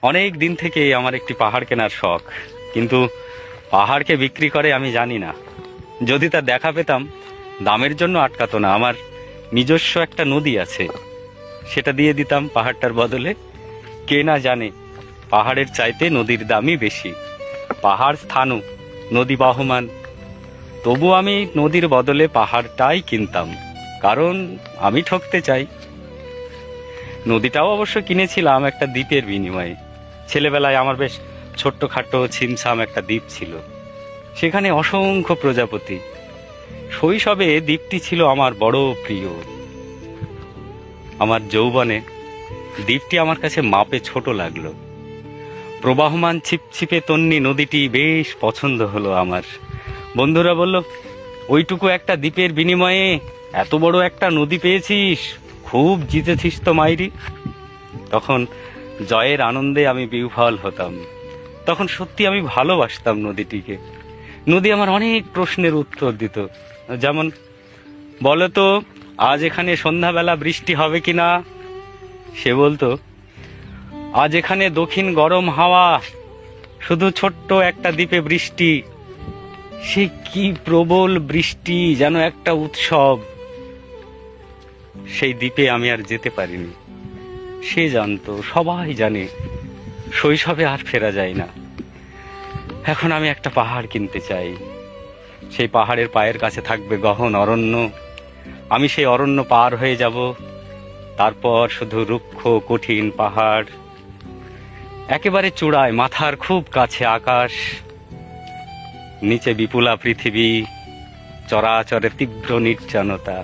অনেক দিন থেকেই আমার একটি পাহাড় কেনার শখ, কিন্তু পাহাড়কে বিক্রি করে আমি জানি না। যদি তা দেখা পেতাম, দামের জন্য আটকাতো না। আমার নিজস্ব একটা নদী আছে, সেটা দিয়ে দিতাম পাহাড়টার বদলে। কে না জানে পাহাড়ের চাইতে নদীর দামই বেশি। পাহাড় স্থাণু, নদী বহমান, তবু আমি নদীর বদলে পাহাড়টাই কিনতাম, কারণ আমি ঠকতে চাই। নদীটাও অবশ্য কিনেছিলাম একটা দ্বীপের বিনিময়ে। ছেলেবেলায় আমার বেশ ছোট্টখাটো ছিমছাম একটা দ্বীপ ছিল, সেখানে অসংখ্য প্রজাপতি। শৈশবে দ্বীপটি ছিল আমার বড় প্রিয়। আমার যৌবনে দ্বীপটি আমার কাছে মাপে ছোট লাগলো। প্রবাহমান ছিপছিপে তন্নি নদীটি বেশ পছন্দ হলো আমার। বন্ধুরা বলল, ওইটুকু একটা দ্বীপের বিনিময়ে এত বড় একটা নদী পেয়েছিস, খুব জিতেছিস তো মাইরি। তখন জয়ের আনন্দে আমি বিহ্বল হতাম। তখন সত্যি আমি ভালোবাসতাম নদীটিকে। নদী আমার অনেক প্রশ্নের উত্তর দিত, যেমন, বলতো আজ এখানে সন্ধ্যাবেলা বৃষ্টি হবে কিনা। সে বলতো, আজ এখানে দক্ষিণ গরম হাওয়া, শুধু ছোট্ট একটা দ্বীপে বৃষ্টি। সে কি প্রবল বৃষ্টি, যেন একটা উৎসব। সেই দ্বীপে আমি আর যেতে পারিনি। সে জানতো, সবাই জানে, শৈশবে আর ফেরা যায় না। এখন আমি একটা পাহাড় কিনতে চাই। সেই পাহাড়ের পায়ের কাছে থাকবে গহন অরণ্য। আমি সেই অরণ্য পার হয়ে যাব, তারপর শুধু রুক্ষ কঠিন পাহাড়। একেবারে চূড়ায়, মাথার খুব কাছে আকাশ, নিচে বিপুলা পৃথিবী, চরাচরে তীব্র নির্জনতা।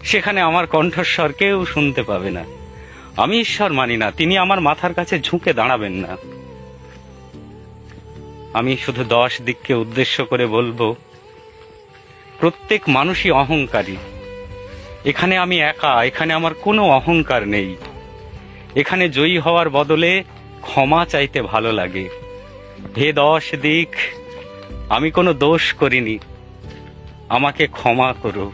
সেখানে আমার কণ্ঠস্বর কেউ শুনতে পাবে না। আমি ঈশ্বর মানি না, তিনি আমার মাথার কাছে ঝুঁকে দাঁড়াবেন না। আমি শুধু 10 দিককে উদ্দেশ্য করে বলবো, প্রত্যেক মানুষই অহংকারী। এখানে আমি একা, এখানে আমার কোনো অহংকার নেই। এখানে জয়ী হওয়ার বদলে ক্ষমা চাইতে ভালো লাগে। হে 10 দিক, আমি কোনো দোষ করিনি, আমাকে ক্ষমা করো।